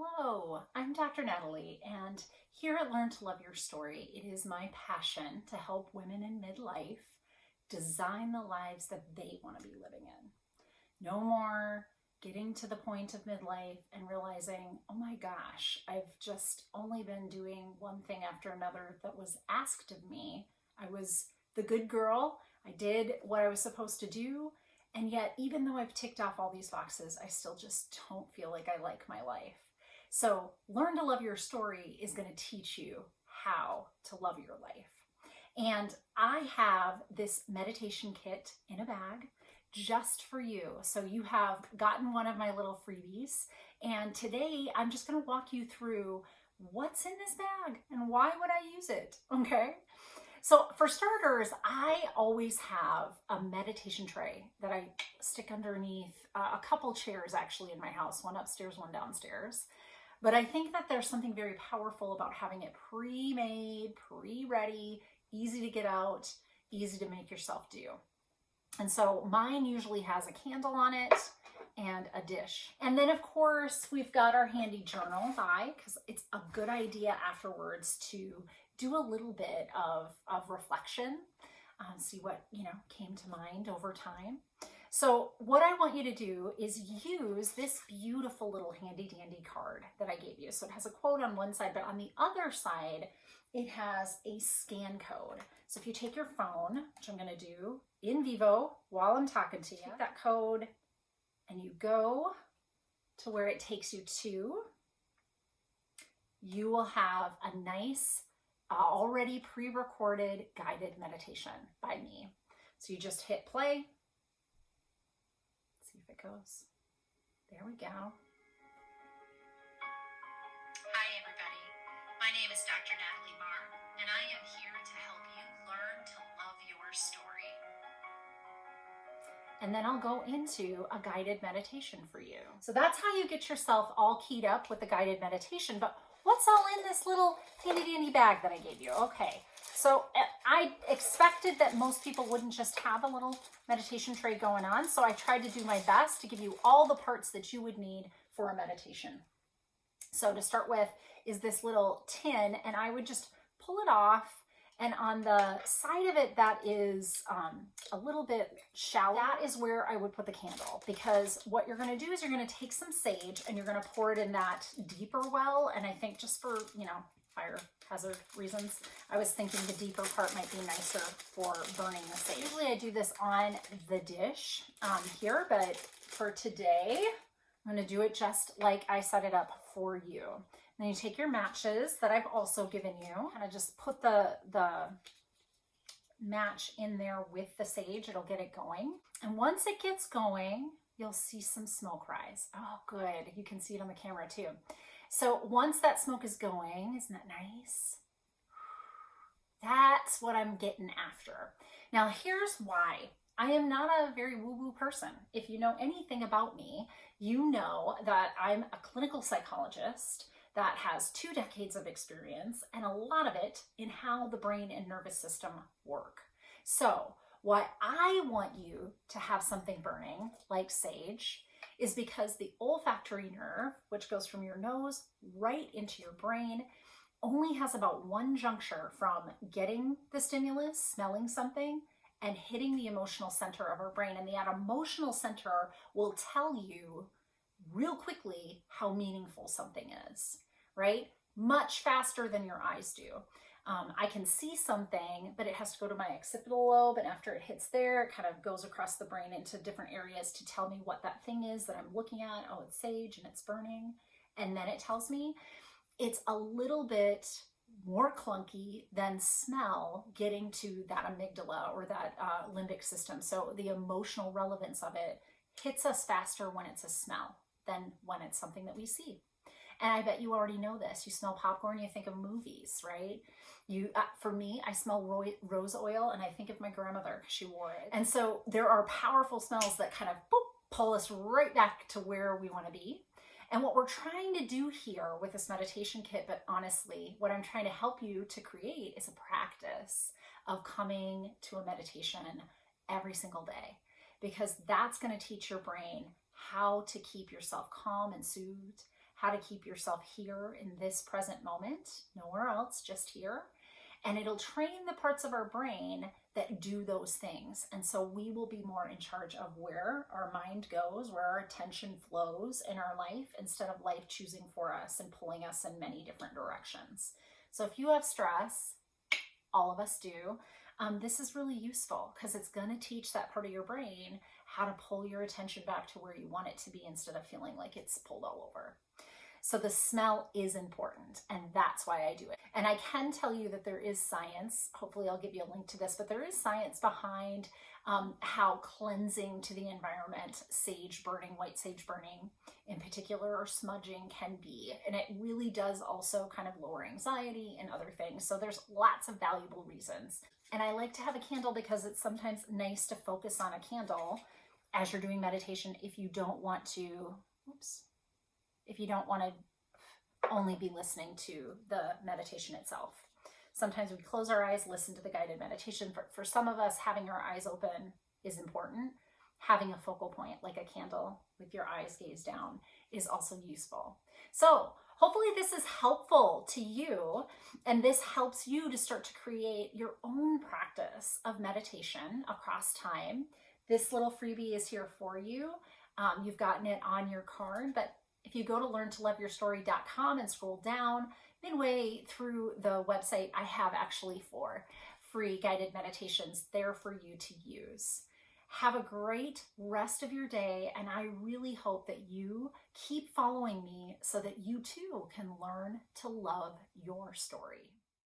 Hello, I'm Dr. Natalie, and here at Learn to Love Your Story, it is my passion to help women in midlife design the lives that they want to be living in. No more getting to the point of midlife and realizing, oh my gosh, I've just only been doing one thing after another that was asked of me. I was the good girl, I did what I was supposed to do, and yet even though I've ticked off all these boxes, I still just don't feel like I like my life. So Learn to Love Your Story is going to teach you how to love your life. And I have this meditation kit in a bag just for you. So you have gotten one of my little freebies. And today I'm just going to walk you through what's in this bag and why would I use it, okay? So for starters, I always have a meditation tray that I stick underneath a couple chairs actually in my house, one upstairs, one downstairs. But I think that there's something very powerful about having it pre-made, pre-ready, easy to get out, easy to make yourself do. And so mine usually has a candle on it and a dish. And then of course, we've got our handy journal because it's a good idea afterwards to do a little bit of reflection, see what came to mind over time. So what I want you to do is use this beautiful little handy dandy card that I gave you. So it has a quote on one side, but on the other side, it has a scan code. So if you take your phone, which I'm going to do in vivo while I'm talking to you, take that code and you go to where it takes you to, you will have a nice already pre-recorded guided meditation by me. So you just hit play. See if it goes. There we go. Hi everybody, my name is Dr. Natalie Marr, and I am here to help you learn to love your story. And then I'll go into a guided meditation for you. So that's how you get yourself all keyed up with the guided meditation. But what's all in this little handy dandy bag that I gave you? Okay, so I expected that most people wouldn't just have a little meditation tray going on, so I tried to do my best to give you all the parts that you would need for a meditation. So to start with is this little tin, and I would just pull it off, and on the side of it that is a little bit shallow, that is where I would put the candle, because what you're going to do is you're going to take some sage and you're going to pour it in that deeper well, and I think just for, fire hazard reasons, I was thinking the deeper part might be nicer for burning the sage. Usually I do this on the dish here, but for today, I'm going to do it just like I set it up for you. Then you take your matches that I've also given you, kind of just put the match in there with the sage. It'll get it going. And once it gets going, you'll see some smoke rise. Oh, good. You can see it on the camera too. So once that smoke is going, isn't that nice? That's what I'm getting after. Now, here's why. I am not a very woo-woo person. If you know anything about me, you know that I'm a clinical psychologist that has 2 decades of experience, and a lot of it in how the brain and nervous system work. So why I want you to have something burning like sage is because the olfactory nerve, which goes from your nose right into your brain, only has about one juncture from getting the stimulus, smelling something, and hitting the emotional center of our brain. And that emotional center will tell you real quickly how meaningful something is, right? Much faster than your eyes do. I can see something, but it has to go to my occipital lobe, and after it hits there, it kind of goes across the brain into different areas to tell me what that thing is that I'm looking at. Oh, it's sage and it's burning. And then it tells me it's a little bit more clunky than smell getting to that amygdala or that limbic system. So the emotional relevance of it hits us faster when it's a smell than when it's something that we see. And I bet you already know this. You smell popcorn, you think of movies, right? For me, I smell rose oil and I think of my grandmother because she wore it. And so there are powerful smells that kind of pull us right back to where we want to be. And what we're trying to do here with this meditation kit, but honestly, what I'm trying to help you to create is a practice of coming to a meditation every single day, because that's going to teach your brain how to keep yourself calm and soothed, how to keep yourself here in this present moment, nowhere else, just here. And it'll train the parts of our brain that do those things. And so we will be more in charge of where our mind goes, where our attention flows in our life, instead of life choosing for us and pulling us in many different directions. So if you have stress, all of us do, this is really useful because it's going to teach that part of your brain how to pull your attention back to where you want it to be instead of feeling like it's pulled all over. So the smell is important, and that's why I do it. And I can tell you that there is science, hopefully I'll give you a link to this, but there is science behind how cleansing to the environment, sage burning, white sage burning in particular, or smudging can be. And it really does also kind of lower anxiety and other things. So there's lots of valuable reasons. And I like to have a candle because it's sometimes nice to focus on a candle as you're doing meditation if you don't want to, if you don't want to only be listening to the meditation itself. Sometimes we close our eyes, listen to the guided meditation. For some of us, having our eyes open is important. Having a focal point like a candle with your eyes gazed down is also useful. So hopefully this is helpful to you, and this helps you to start to create your own practice of meditation across time. This little freebie is here for you. You've gotten it on your card, but if you go to learntoloveyourstory.com and scroll down, midway through the website, I have actually 4 free guided meditations there for you to use. Have a great rest of your day, and I really hope that you keep following me so that you too can learn to love your story.